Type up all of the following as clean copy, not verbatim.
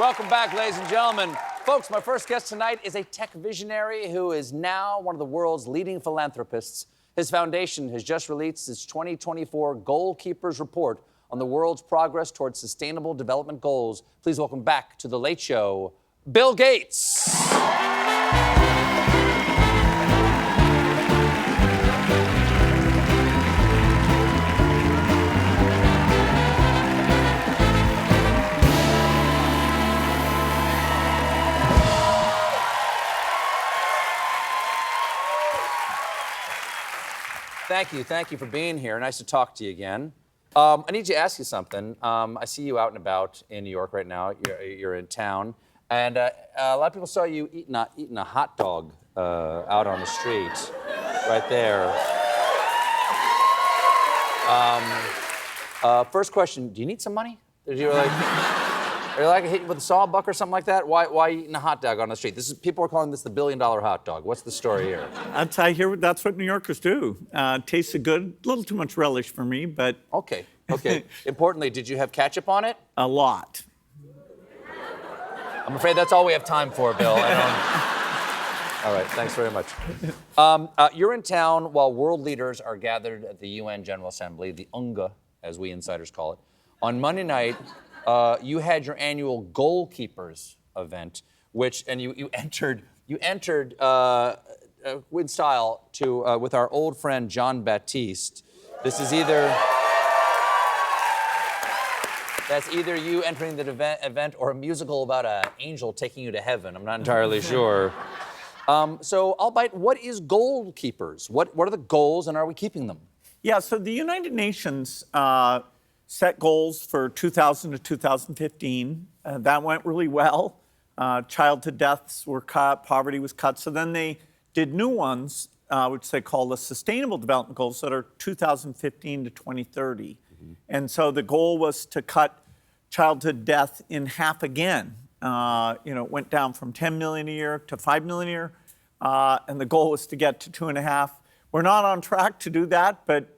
Welcome back, ladies and gentlemen. Folks, my first guest tonight is a tech visionary who is now one of the world's leading philanthropists. His foundation has just released its 2024 Goalkeepers Report on the world's progress towards sustainable development goals. Please welcome back to The Late Show, Bill Gates. Thank you for being here. Nice to talk to you again. I need to ask you something. I see you out and about in New York right now. You're in town, and a lot of people saw you eating a hot dog out on the street, right there. First question: do you need some money? Are you like hit with a sawbuck or something like that? Why eating a hot dog on the street? People are calling this the $1 billion hot dog. What's the story here? I hear that's what New Yorkers do. Tasted good, a little too much relish for me, but... Okay. Importantly, did you have ketchup on it? A lot. I'm afraid that's all we have time for, Bill. All right, thanks very much. You're in town while world leaders are gathered at the UN General Assembly, the UNGA, as we insiders call it. On Monday night, you had your annual Goalkeepers event, and you entered with style with our old friend John Baptiste. That's either you entering the event or a musical about an angel taking you to heaven. I'm not entirely sure. So, Albite, what is Goalkeepers? What are the goals, and are we keeping them? Yeah, so the United Nations set goals for 2000 to 2015. That went really well. Childhood deaths were cut, poverty was cut. So then they did new ones, which they call the Sustainable Development Goals, that are 2015 to 2030. Mm-hmm. And so the goal was to cut childhood death in half again. It went down from 10 million a year to 5 million a year. And the goal was to get to 2.5. We're not on track to do that, but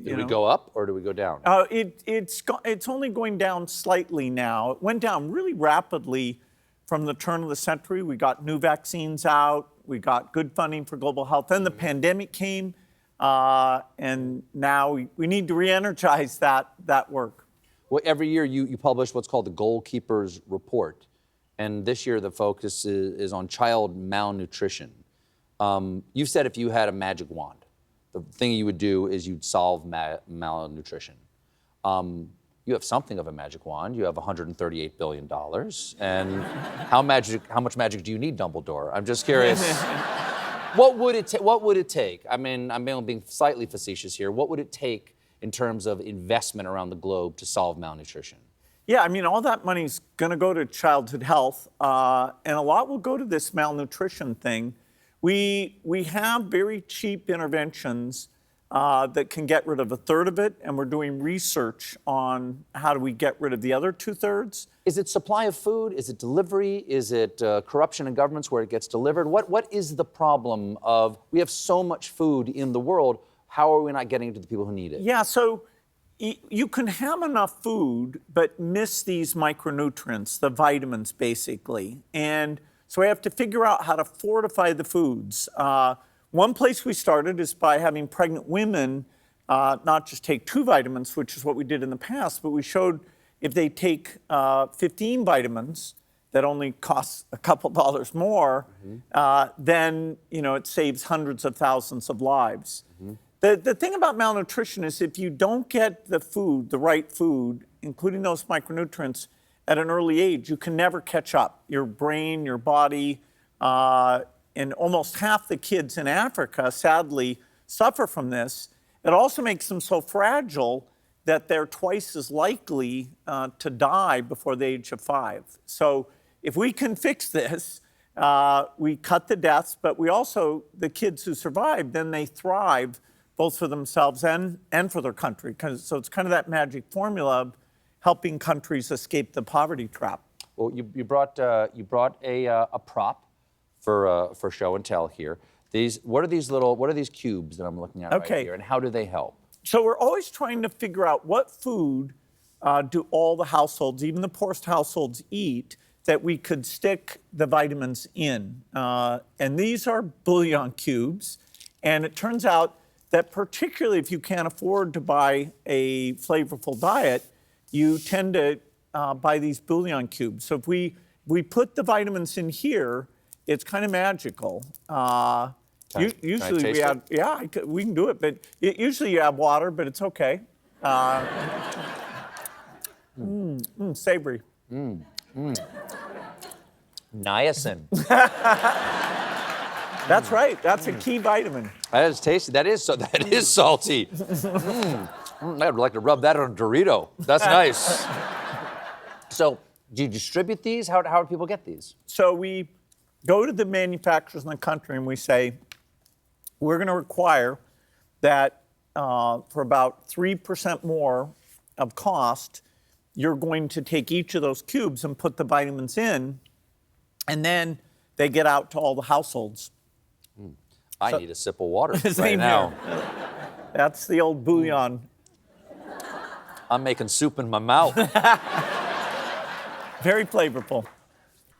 do we go up or do we go down? It's only going down slightly now. It went down really rapidly from the turn of the century. We got new vaccines out. We got good funding for global health. Then the pandemic came, and now we need to re-energize that work. Well, every year you publish what's called the Goalkeepers Report, and this year the focus is on child malnutrition. You said if you had a magic wand, the thing you would do is you'd solve malnutrition. You have something of a magic wand. You have $138 billion. And how much magic do you need, Dumbledore? I'm just curious. What would it take? I mean, I'm being slightly facetious here. What would it take in terms of investment around the globe to solve malnutrition? Yeah, I mean, all that money's going to go to childhood health, and a lot will go to this malnutrition thing. We have very cheap interventions that can get rid of a third of it, and we're doing research on how do we get rid of the other 2/3. Is it supply of food? Is it delivery? Is it corruption in governments where it gets delivered? What is the problem of we have so much food in the world, how are we not getting it to the people who need it? Yeah, so you can have enough food but miss these micronutrients, the vitamins basically, and so we have to figure out how to fortify the foods. One place we started is by having pregnant women not just take 2 vitamins, which is what we did in the past, but we showed if they take 15 vitamins that only cost a couple dollars more, then it saves hundreds of thousands of lives. Mm-hmm. The thing about malnutrition is if you don't get the right food, including those micronutrients, at an early age, you can never catch up. Your brain, your body, and almost half the kids in Africa, sadly, suffer from this. It also makes them so fragile that they're twice as likely to die before the age of 5. So if we can fix this, we cut the deaths, but we also, the kids who survive, then they thrive both for themselves and for their country. So it's kind of that magic formula of helping countries escape the poverty trap. Well, you brought a prop for show and tell here. What are these cubes that I'm looking at right here, and how do they help? So we're always trying to figure out what food do all the households, even the poorest households, eat, that we could stick the vitamins in. And these are bouillon cubes. And it turns out that particularly if you can't afford to buy a flavorful diet, you tend to buy these bouillon cubes. So if we put the vitamins in here, it's kind of magical. Usually we add, we can do it, but usually you add water, but it's okay. Savory. Niacin. That's right. That's a key vitamin. That is tasty. That is salty. I'd like to rub that on a Dorito. That's nice. So, do you distribute these? How do people get these? So we go to the manufacturers in the country and we say, we're going to require that for about 3% more of cost, you're going to take each of those cubes and put the vitamins in, and then they get out to all the households. I need a sip of water right Same now. here. That's the old bouillon. I'm making soup in my mouth. Very flavorful.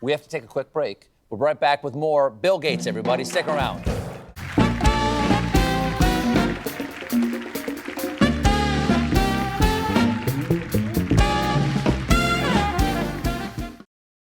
We have to take a quick break. We'll be right back with more Bill Gates, everybody. Stick around.